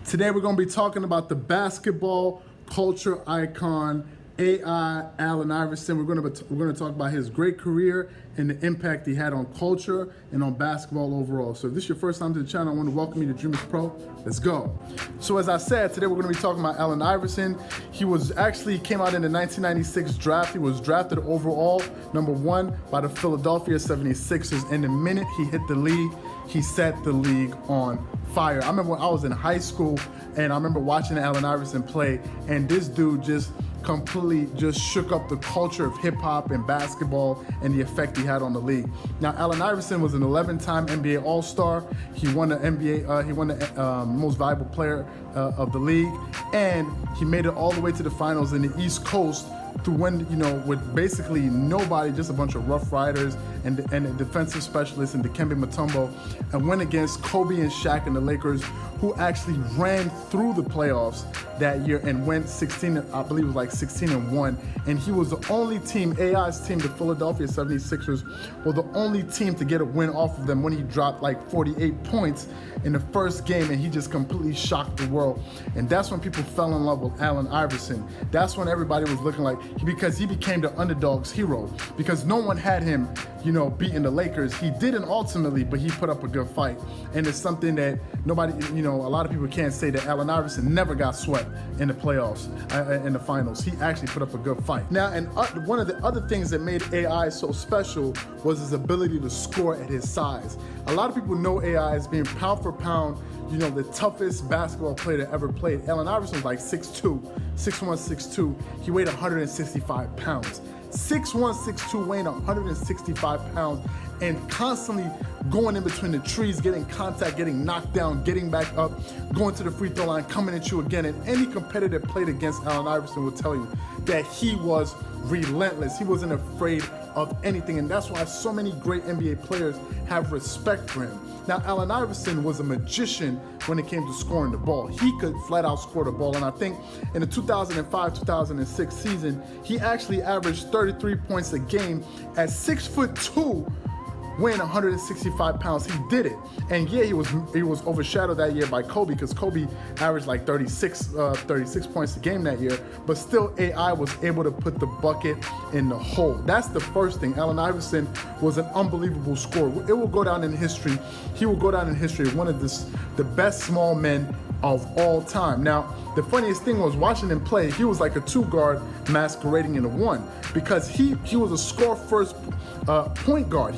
Today we're going to be talking about the basketball culture icon, AI, Allen Iverson. We're going to talk about his great career and the impact he had on culture and on basketball overall. So if this is your first time to the channel, I want to welcome you to Dreamers Pro. Let's go. So as I said, today we're going to be talking about Allen Iverson. He came out in the 1996 draft. He was drafted overall #1 by the Philadelphia 76ers. And the minute he hit the league, he set the league on fire. I remember when I was in high school and I remember watching Allen Iverson play, and this dude just completely shook up the culture of hip hop and basketball and the effect he had on the league. Now, Allen Iverson was an 11-time NBA All-Star. He won the most valuable player of the league, and he made it all the way to the finals in the East Coast to win, with basically nobody, just a bunch of Rough Riders and a defensive specialist and Dikembe Mutombo, and went against Kobe and Shaq and the Lakers, who actually ran through the playoffs that year and went 16-1. And he was the only team, AI's team, the Philadelphia 76ers, were the only team to get a win off of them when he dropped like 48 points in the first game, and he just completely shocked the world. And that's when people fell in love with Allen Iverson. That's when everybody was looking like, because he became the underdog's hero, because no one had him, beating the Lakers. He didn't ultimately, but he put up a good fight. And it's something that nobody, a lot of people can't say that Allen Iverson never got swept in the playoffs, in the finals. He actually put up a good fight. Now, and one of the other things that made AI so special was his ability to score at his size. A lot of people know AI as being pound for pound, the toughest basketball player that ever played. Allen Iverson was like 6'2", 6'1", 6'2". He weighed 165 pounds. 6'1", 6'2", weighing 165 pounds, and constantly going in between the trees, getting contact, getting knocked down, getting back up, going to the free throw line, coming at you again. And any competitor that played against Allen Iverson will tell you that he was relentless. He wasn't afraid of anything, and that's why so many great NBA players have respect for him. Now, Allen Iverson was a magician when it came to scoring the ball. He could flat out score the ball, and I think in the 2005-2006 season, he actually averaged 33 points a game at 6'2", weighing 165 pounds. He did it. And yeah, he was overshadowed that year by Kobe, because Kobe averaged like 36 points a game that year, but still AI was able to put the bucket in the hole. That's the first thing. Allen Iverson was an unbelievable scorer. It will go down in history. He will go down in history as one of the best small men of all time. Now, the funniest thing was watching him play, he was like a 2-guard masquerading in a 1, because he was a score-first point guard.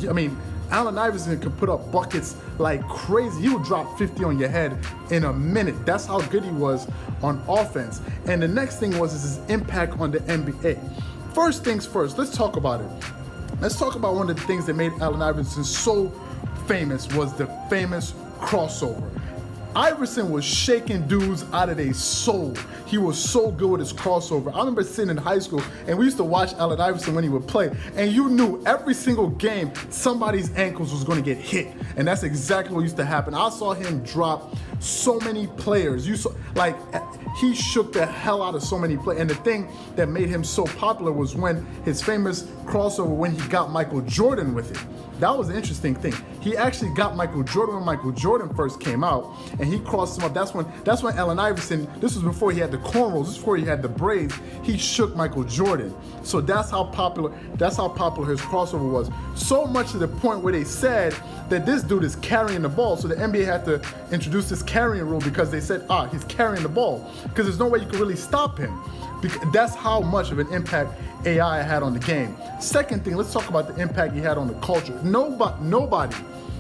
Allen Iverson could put up buckets like crazy. He would drop 50 on your head in a minute. That's how good he was on offense. And the next thing was his impact on the NBA. First things first, let's talk about it. Let's talk about one of the things that made Allen Iverson so famous was the famous crossover. Iverson was shaking dudes out of their soul. He was so good with his crossover. I remember sitting in high school and we used to watch Allen Iverson when he would play, and you knew every single game somebody's ankles was going to get hit, and that's exactly what used to happen. I saw him drop so many players. He shook the hell out of so many players. And the thing that made him so popular was when his famous crossover when he got Michael Jordan with it. That was an interesting thing. He actually got Michael Jordan when Michael Jordan first came out, and he crossed him up. That's when Allen Iverson, this was before he had the cornrows, this was before he had the braids, he shook Michael Jordan. So that's how popular his crossover was. So much to the point where they said that this dude is carrying the ball. So the NBA had to introduce this carrying rule, because they said, he's carrying the ball, because there's no way you could really stop him. That's how much of an impact AI had on the game. Second thing, let's talk about the impact he had on the culture. No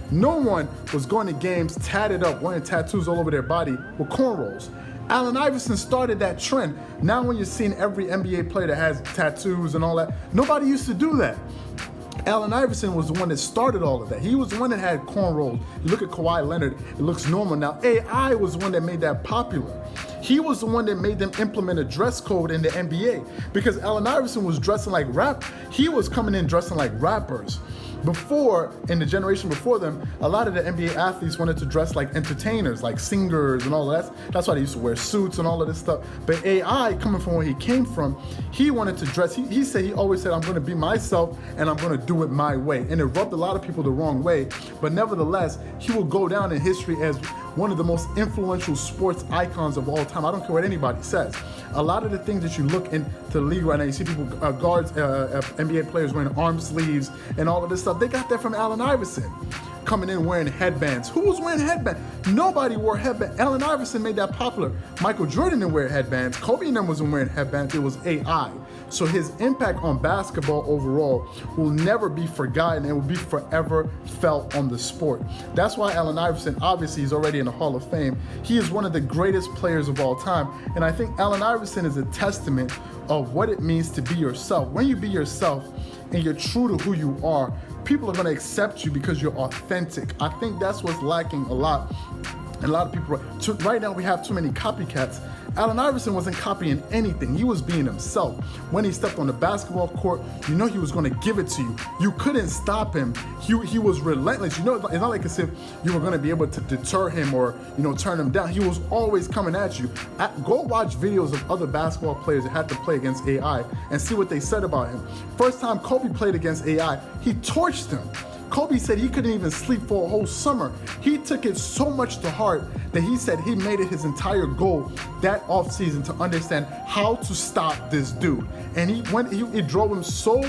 one was going to games tatted up, wearing tattoos all over their body with cornrows. Allen Iverson started that trend. Now when you're seeing every NBA player that has tattoos and all that, nobody used to do that. Allen Iverson was the one that started all of that. He was the one that had cornrows. You look at Kawhi Leonard, it looks normal now. AI was the one that made that popular. He was the one that made them implement a dress code in the NBA, because Allen Iverson was dressing like he was coming in dressing like rappers. Before, in the generation before them, a lot of the NBA athletes wanted to dress like entertainers, like singers and all of that. That's why they used to wear suits and all of this stuff. But AI, coming from where he came from, he wanted to dress, he always said, I'm gonna be myself and I'm gonna do it my way. And it rubbed a lot of people the wrong way. But nevertheless, he will go down in history as one of the most influential sports icons of all time. I don't care what anybody says. A lot of the things that you look into the league right now, you see people, guards, NBA players wearing arm sleeves and all of this stuff. They got that from Allen Iverson. Coming in wearing headbands. Who was wearing headbands? Nobody wore headbands. Allen Iverson made that popular. Michael Jordan didn't wear headbands. Kobe and them wasn't wearing headbands. It was AI. So his impact on basketball overall will never be forgotten and will be forever felt on the sport. That's why Allen Iverson, obviously, is already in the Hall of Fame. He is one of the greatest players of all time. And I think Allen Iverson is a testament of what it means to be yourself. When you be yourself and you're true to who you are, people are going to accept you because you're authentic. I think that's what's lacking a lot. And a lot of people, right now we have too many copycats. Allen Iverson wasn't copying anything. He was being himself. When he stepped on the basketball court, you know he was going to give it to you. You couldn't stop him. He was relentless. You know, it's not like as if you were going to be able to deter him or, turn him down. He was always coming at you. Go watch videos of other basketball players that had to play against AI and see what they said about him. First time Kobe played against AI, he torched him. Kobe said he couldn't even sleep for a whole summer. He took it so much to heart that he said he made it his entire goal that offseason to understand how to stop this dude. And it drove him so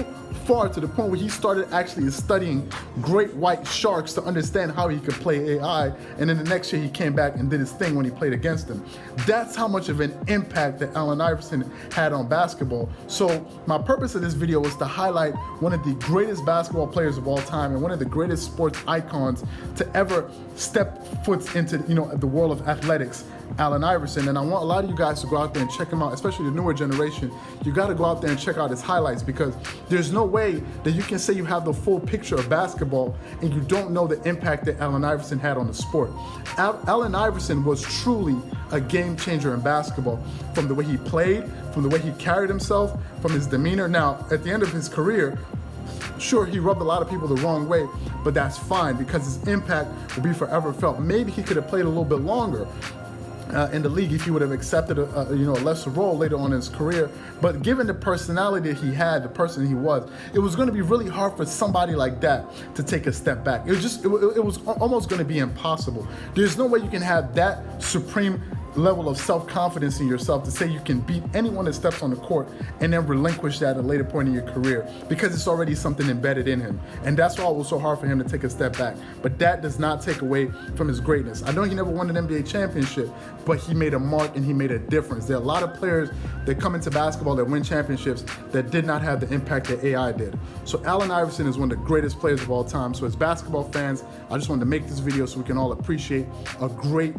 far to the point where he started actually studying great white sharks to understand how he could play AI. And then the next year he came back and did his thing when he played against him. That's how much of an impact that Allen Iverson had on basketball. So my purpose of this video was to highlight one of the greatest basketball players of all time and one of the greatest sports icons to ever step foot into the world of athletics, Allen Iverson. And I want a lot of you guys to go out there and check him out, especially the newer generation. You got to go out there and check out his highlights, because there's no way that you can say you have the full picture of basketball and you don't know the impact that Allen Iverson had on the sport. Allen Iverson was truly a game changer in basketball, from the way he played, from the way he carried himself, from his demeanor. Now, at the end of his career, sure, he rubbed a lot of people the wrong way, but that's fine because his impact will be forever felt. Maybe he could have played a little bit longer in the league if he would have accepted a lesser role later on in his career. But given the personality that he had, the person he was, it was going to be really hard for somebody like that to take a step back. It was almost going to be impossible. There's no way you can have that supreme level of self-confidence in yourself to say you can beat anyone that steps on the court and then relinquish that at a later point in your career, because it's already something embedded in him. And that's why it was so hard for him to take a step back. But that does not take away from his greatness. I know he never won an NBA championship, but he made a mark and he made a difference. There are a lot of players that come into basketball that win championships that did not have the impact that AI did. So Allen Iverson is one of the greatest players of all time. So as basketball fans, I just wanted to make this video so we can all appreciate a great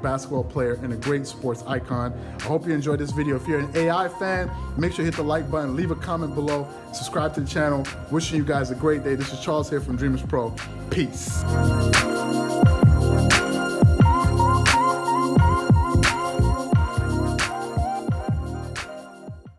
basketball player and a great sports icon. I hope you enjoyed this video. If you're an AI fan, make sure you hit the like button, leave a comment below, subscribe to the channel. Wishing you guys a great day. This is Charles here from Dreamers Pro. Peace.